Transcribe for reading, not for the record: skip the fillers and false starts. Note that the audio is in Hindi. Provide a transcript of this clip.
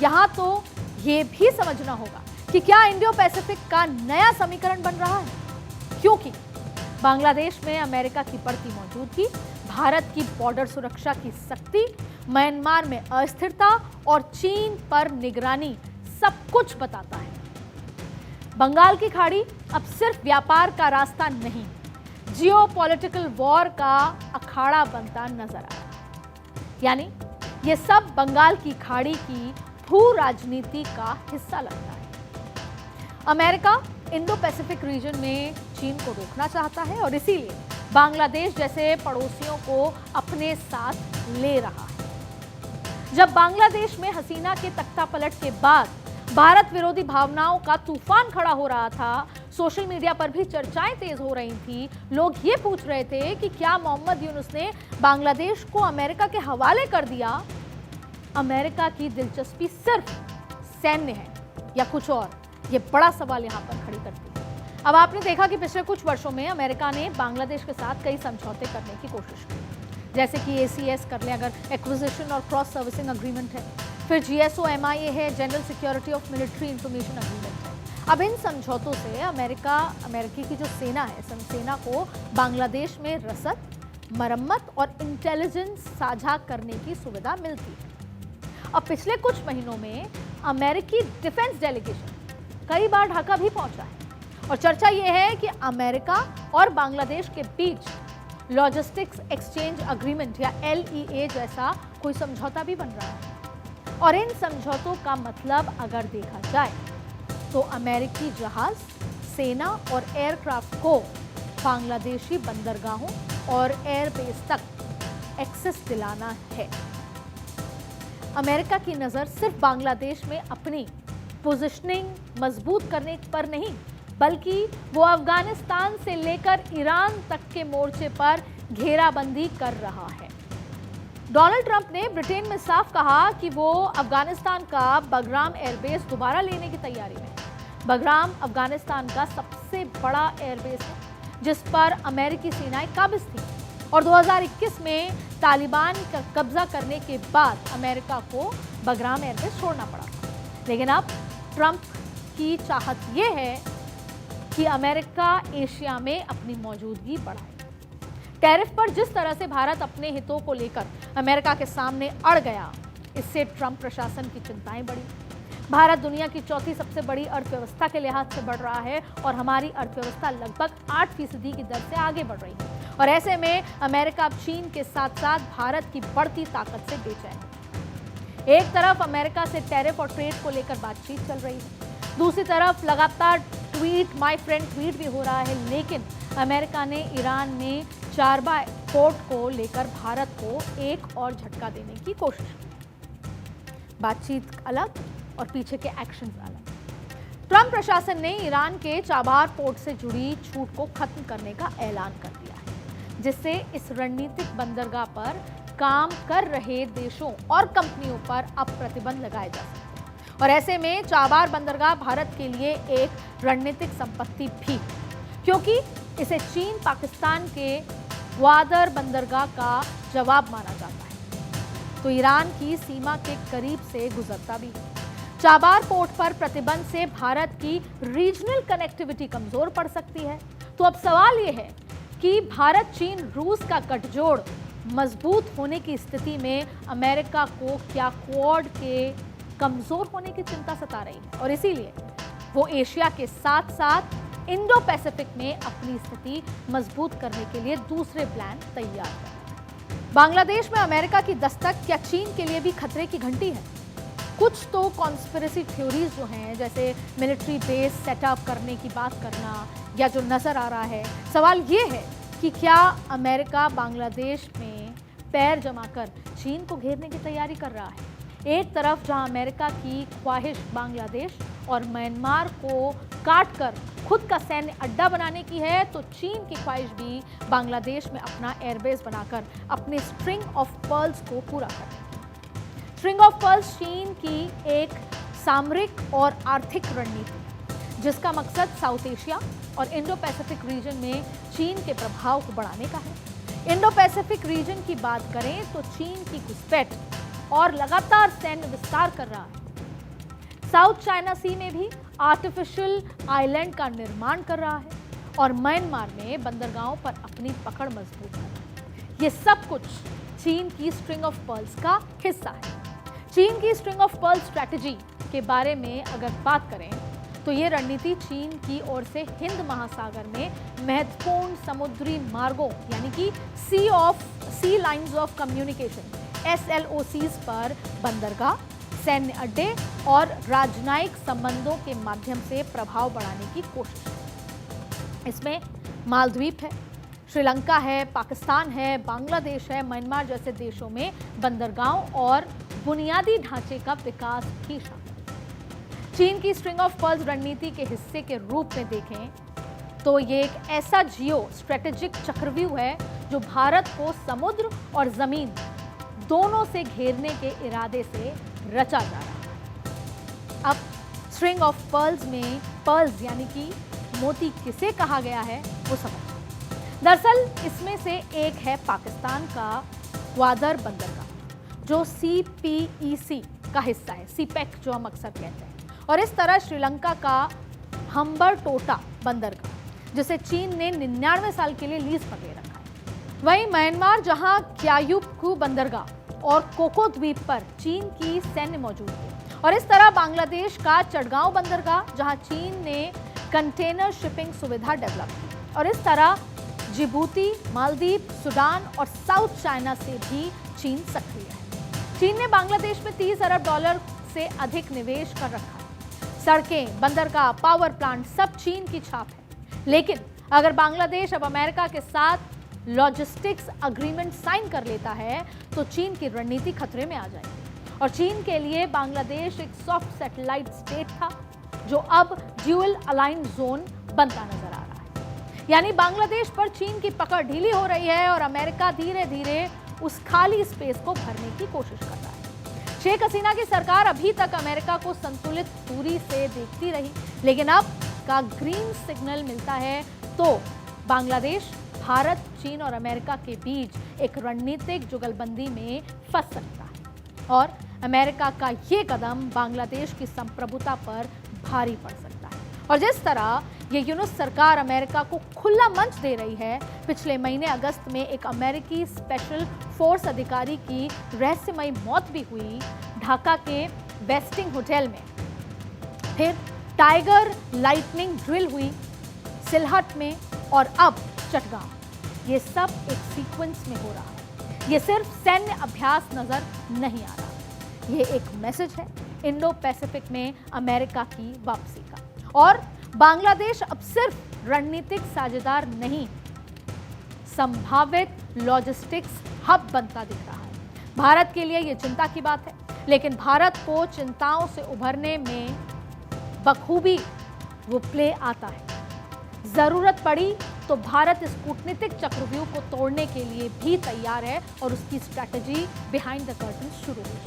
यहां तो ये भी समझना होगा कि क्या इंडो पैसिफिक का नया समीकरण बन रहा है, क्योंकि बांग्लादेश में अमेरिका की बढ़ती मौजूदगी, भारत की बॉर्डर सुरक्षा की सख्ती, म्यांमार में अस्थिरता और चीन पर निगरानी सब कुछ बताता है। बंगाल की खाड़ी अब सिर्फ व्यापार का रास्ता नहीं, जियोपॉलिटिकल वॉर का अखाड़ा बनता नजर आ रहा है। यानी ये सब बंगाल की खाड़ी की भू राजनीति का हिस्सा लगता है। अमेरिका इंडो पैसिफिक रीजन में चीन को रोकना चाहता है और इसीलिए बांग्लादेश जैसे पड़ोसियों को अपने साथ ले रहा है। जब बांग्लादेश में हसीना के तख्तापलट के बाद भारत विरोधी भावनाओं का तूफान खड़ा हो रहा था, सोशल मीडिया पर भी चर्चाएं तेज हो रही थी। लोग ये पूछ रहे थे कि क्या मोहम्मद यूनुस ने बांग्लादेश को अमेरिका के हवाले कर दिया? अमेरिका की दिलचस्पी सिर्फ सैन्य है या कुछ और? ये बड़ा सवाल यहां पर खड़ी करती है। अब आपने देखा कि पिछले कुछ वर्षों में अमेरिका ने बांग्लादेश के साथ कई समझौते करने की कोशिश की, जैसे कि ACS कर लें अगर एक्विजिशन और क्रॉस सर्विसिंग अग्रीमेंट है, फिर GSO-MIA है, general security of military information agreement है। अब इन समझौतों से अमेरिकी की जो सेना है, सेना को बांग्लादेश में रसद, मरम्मत और इंटेलिजेंस साझा करने की सुविधा मिलती है। अब पिछले कुछ महीनों में अमेरिकी डिफेंस डेलीगेशन कई बार ढाका भी पहुंचा है और चर्चा यह है कि अमेरिका और बांग्लादेश के बीच लॉजिस्टिक्स एक्सचेंज अग्रीमेंट या LEA जैसा कोई समझौता भी बन रहा है। और इन समझौतों का मतलब अगर देखा जाए तो अमेरिकी जहाज, सेना और एयरक्राफ्ट को बांग्लादेशी बंदरगाहों और एयरबेस तक एक्सेस दिलाना है। अमेरिका की नजर सिर्फ बांग्लादेश में अपनी पोजीशनिंग मजबूत करने पर नहीं, बल्कि वो अफगानिस्तान से लेकर ईरान तक के मोर्चे पर घेराबंदी कर रहा है। डोनाल्ड ट्रंप ने ब्रिटेन में साफ कहा कि वो अफगानिस्तान का बगराम एयरबेस दोबारा लेने की तैयारी में। बगराम अफगानिस्तान का सबसे बड़ा एयरबेस है जिस पर अमेरिकी सेनाएं काबिज थी और 2021 में तालिबान का कब्जा करने के बाद अमेरिका को बगराम एयरबेस छोड़ना पड़ा। लेकिन अब ट्रंप की चाहत यह है कि अमेरिका एशिया में अपनी मौजूदगी बढ़ाए। टैरिफ पर जिस तरह से भारत अपने हितों को लेकर अमेरिका के सामने अड़ गया, इससे ट्रंप प्रशासन की चिंताएं बढ़ी। भारत दुनिया की चौथी सबसे बड़ी अर्थव्यवस्था के लिहाज से बढ़ रहा है और हमारी अर्थव्यवस्था लगभग 8% की दर से आगे बढ़ रही है। और ऐसे में अमेरिका अब चीन के साथ साथ भारत की बढ़ती ताकत से बेचैन है। एक तरफ अमेरिका से टैरिफ और ट्रेड को लेकर बातचीत चल रही है, दूसरी तरफ लगातार ट्वीट माय फ्रेंड ट्वीट भी हो रहा है। लेकिन अमेरिका ने ईरान में चारबा पोर्ट को लेकर भारत को एक और झटका देने की कोशिश की। बातचीत अलग और पीछे के एक्शंस अलग। ट्रंप प्रशासन ने ईरान के चाबार पोर्ट से जुड़ी छूट को खत्म करने का ऐलान कर दिया है, जिससे इस रणनीतिक बंदरगाह पर काम कर रहे देशों और कंपनियों पर अब प्रतिबंध लगाए जा सकते हैं। और ऐसे में चाबार बंदरगाह भारत के लिए एक रणनीतिक संपत्ति भी, क्योंकि इसे चीन पाकिस्तान के ग्वादर बंदरगाह का जवाब माना जाता है, तो ईरान की सीमा के करीब से गुजरता भी है। चाबार पोर्ट पर प्रतिबंध से भारत की रीजनल कनेक्टिविटी कमजोर पड़ सकती है। तो अब सवाल यह है कि भारत, चीन, रूस का गठजोड़ मजबूत होने की स्थिति में अमेरिका को क्या क्वाड के कमजोर होने की चिंता सता रही है और इसीलिए वो एशिया के साथ साथ इंडो पैसिफिक में अपनी स्थिति मजबूत करने के लिए दूसरे प्लान तैयार कर रही है। बांग्लादेश में अमेरिका की दस्तक क्या चीन के लिए भी खतरे की घंटी है? कुछ तो कॉन्स्पिरेसी थ्योरीज जो हैं, जैसे मिलिट्री बेस सेटअप करने की बात करना या जो नजर आ रहा है, सवाल ये है कि क्या अमेरिका बांग्लादेश में पैर जमाकर चीन को घेरने की तैयारी कर रहा है? एक तरफ जहां अमेरिका की ख्वाहिश बांग्लादेश और म्यांमार को काटकर खुद का सैन्य अड्डा बनाने की है, तो चीन की ख्वाहिश भी बांग्लादेश में अपना एयरबेस बनाकर अपने स्ट्रिंग ऑफ पर्ल्स को पूरा करने की। स्ट्रिंग ऑफ पर्ल्स चीन की एक सामरिक और आर्थिक रणनीति है, जिसका मकसद साउथ एशिया और इंडो पैसिफिक रीजन में चीन के प्रभाव को बढ़ाने का है। इंडो पैसिफिक रीजन की बात करें तो चीन की घुसपैठ और लगातार सैन्य विस्तार कर रहा है, साउथ चाइना सी में भी आर्टिफिशियल आइलैंड का निर्माण कर रहा है और म्यांमार में बंदरगाहों पर अपनी पकड़ मजबूत कर रहा है। ये सब कुछ चीन की स्ट्रिंग ऑफ पर्ल्स का हिस्सा है। चीन की स्ट्रिंग ऑफ पर्ल स्ट्रैटेजी के बारे में अगर बात करें तो ये रणनीति चीन की ओर से हिंद महासागर में महत्वपूर्ण समुद्री मार्गों यानी कि सी लाइंस ऑफ कम्युनिकेशन SLOCs पर बंदरगाह, सैन्य अड्डे और राजनयिक संबंधों के माध्यम से प्रभाव बढ़ाने की कोशिश है। इसमें मालदीव है, श्रीलंका है, पाकिस्तान है, बांग्लादेश है, म्यांमार जैसे देशों में बंदरगाहों और बुनियादी ढांचे का विकास भी शामिल है। चीन की स्ट्रिंग ऑफ पर्ल्स रणनीति के हिस्से के रूप में देखें तो ये एक ऐसा जियो स्ट्रेटेजिक चक्रव्यूह है जो भारत को समुद्र और जमीन दोनों से घेरने के इरादे से रचा जा रहा है। अब स्ट्रिंग ऑफ पर्ल्स में पर्ल्स यानी कि मोती किसे कहा गया है वो समझें। दरअसल इसमें से एक है पाकिस्तान का ग्वादर बंदरगाह जो CPEC का हिस्सा है, CPEC जो हम अक्सर कहते हैं, और इस तरह श्रीलंका का हम्बरटोटा बंदरगाह जिसे चीन ने 99 साल के लिए लीज पर ले रखा है। वहीं म्यांमार जहां क्यायुपकू बंदरगाह और कोको द्वीप पर चीन की सैन्य मौजूद है, और इस तरह बांग्लादेश का चटगांव बंदरगाह जहां चीन ने कंटेनर शिपिंग सुविधा डेवलप की, और इस तरह जिबूती, मालदीव, सूडान और साउथ चाइना से भी चीन सक्रिय है। चीन ने बांग्लादेश में $30 अरब से अधिक निवेश कर रखा है। सड़कें, बंदरगाह, पावर प्लांट सब चीन की छाप है। लेकिन अगर बांग्लादेश अब अमेरिका के साथ लॉजिस्टिक्स अग्रीमेंट साइन कर लेता है तो चीन की रणनीति खतरे में आ जाएगी, और चीन के लिए बांग्लादेश एक सॉफ्ट सैटेलाइट स्टेट था जो अब ड्यूअल अलाइन जोन बनता नजर आ रहा है। यानी बांग्लादेश पर चीन की पकड़ ढीली हो रही है और अमेरिका धीरे धीरे उस खाली स्पेस को भरने की कोशिश कर रहा है। शेख हसीना की सरकार अभी तक अमेरिका को संतुलित दूरी से देखती रही, लेकिन अब का ग्रीन सिग्नल मिलता है तो बांग्लादेश भारत, चीन और अमेरिका के बीच एक रणनीतिक जुगलबंदी में फंस सकता है, और अमेरिका का ये कदम बांग्लादेश की संप्रभुता पर भारी पड़ सकता है। और जिस तरह ये यूनुस सरकार अमेरिका को खुला मंच दे रही है, पिछले महीने अगस्त में एक अमेरिकी स्पेशल फोर्स अधिकारी की रहस्यमयी मौत भी हुई ढाका के वेस्टिंग होटल में, फिर टाइगर लाइटनिंग ड्रिल हुई सिलहट में, और अब चटगांव। ये सब एक सीक्वेंस में हो रहा है। ये सिर्फ सैन्य अभ्यास नजर नहीं आ रहा, ये एक मैसेज है इंडो पैसिफिक में अमेरिका की वापसी का। और बांग्लादेश अब सिर्फ रणनीतिक साझेदार नहीं, संभावित लॉजिस्टिक्स हब बनता दिख रहा है। भारत के लिए ये चिंता की बात है, लेकिन भारत को चिंताओं से उभरने में बखूबी वो प्ले आता है। जरूरत पड़ी तो भारत इस कूटनीतिक चक्रव्यूह को तोड़ने के लिए भी तैयार है और उसकी स्ट्रैटेजी बिहाइंड द कर्टन शुरू हुई।